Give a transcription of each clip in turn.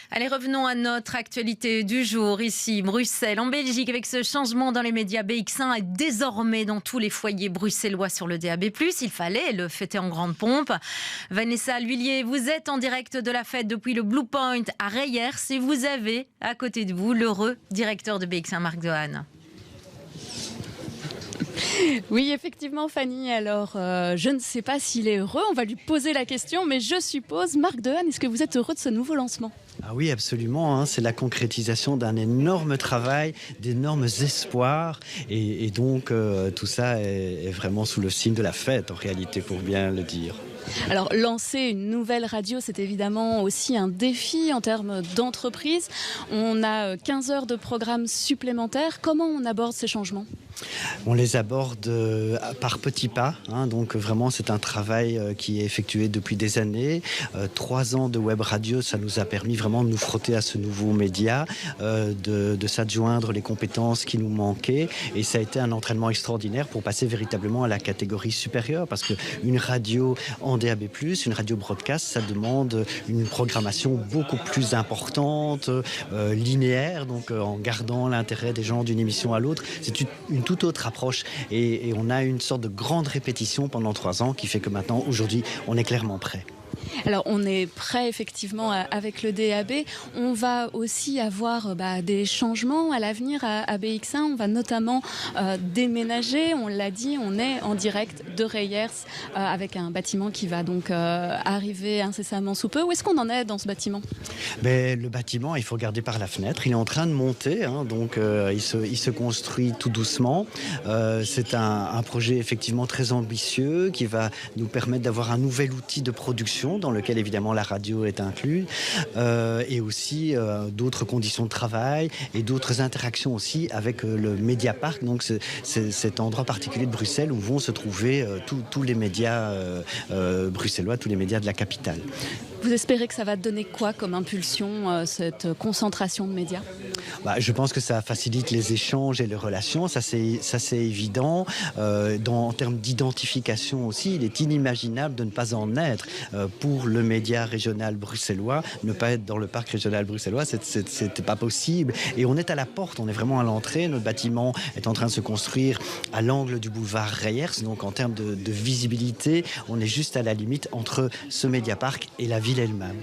Allez, revenons à notre actualité du jour, ici, Bruxelles, en Belgique, avec ce changement dans les médias. BX1 est désormais dans tous les foyers bruxellois sur le DAB+. Il fallait le fêter en grande pompe. Vanessa Lhuillier, vous êtes en direct de la fête depuis le Blue Point à Reyers et vous avez à côté de vous l'heureux directeur de BX1, Marc Dehaene. Oui, effectivement, Fanny. Alors, je ne sais pas s'il est heureux. On va lui poser la question, mais je suppose, Marc Dehaene, est-ce que vous êtes heureux de ce nouveau lancement ? Ah oui, absolument. C'est la concrétisation d'un énorme travail, d'énormes espoirs. Et donc, tout ça est vraiment sous le signe de la fête, en réalité, pour bien le dire. Alors, lancer une nouvelle radio, c'est évidemment aussi un défi en termes d'entreprise. On a 15 heures de programme supplémentaires. Comment on aborde ces changements ? On les aborde par petits pas. Donc vraiment, c'est un travail qui est effectué depuis des années. 3 ans de web radio, ça nous a permis vraiment de nous frotter à ce nouveau média, de s'adjoindre les compétences qui nous manquaient. Et ça a été un entraînement extraordinaire pour passer véritablement à la catégorie supérieure. Parce qu'une radio en DAB+, une radio broadcast, ça demande une programmation beaucoup plus importante, linéaire, donc en gardant l'intérêt des gens d'une émission à l'autre. C'est une toute autre approche et on a une sorte de grande répétition pendant 3 ans qui fait que maintenant, aujourd'hui, on est clairement prêt. Alors, on est prêt effectivement avec le DAB. On va aussi avoir des changements à l'avenir à BX1. On va notamment déménager. On l'a dit, on est en direct de Reyers avec un bâtiment qui va donc arriver incessamment sous peu. Où est-ce qu'on en est dans ce bâtiment ? Le bâtiment, il faut regarder par la fenêtre. Il est en train de monter, donc il se construit tout doucement. C'est un projet effectivement très ambitieux qui va nous permettre d'avoir un nouvel outil de production dans lequel évidemment la radio est inclue, et aussi d'autres conditions de travail et d'autres interactions aussi avec le Mediapark, donc c'est cet endroit particulier de Bruxelles où vont se trouver tous les médias bruxellois, tous les médias de la capitale. Vous espérez que ça va donner quoi comme impulsion, cette concentration de médias ? Je pense que ça facilite les échanges et les relations, ça c'est évident. En termes d'identification aussi, il est inimaginable de ne pas en être. Pour le média régional bruxellois, ne pas être dans le parc régional bruxellois, c'était pas possible. Et on est à la porte, on est vraiment à l'entrée. Notre bâtiment est en train de se construire à l'angle du boulevard Reyers, donc en termes de visibilité, on est juste à la limite entre ce Mediapark et la ville elle-même.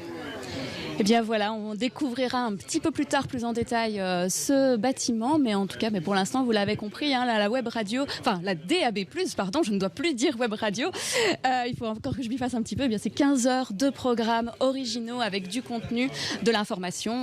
Eh bien voilà, on découvrira un petit peu plus tard, plus en détail, ce bâtiment. Mais en tout cas, pour l'instant, vous l'avez compris, la web radio, enfin la DAB+, pardon, je ne dois plus dire web radio. Il faut encore que je m'y fasse un petit peu. Eh bien, c'est 15 heures de programmes originaux avec du contenu, de l'information.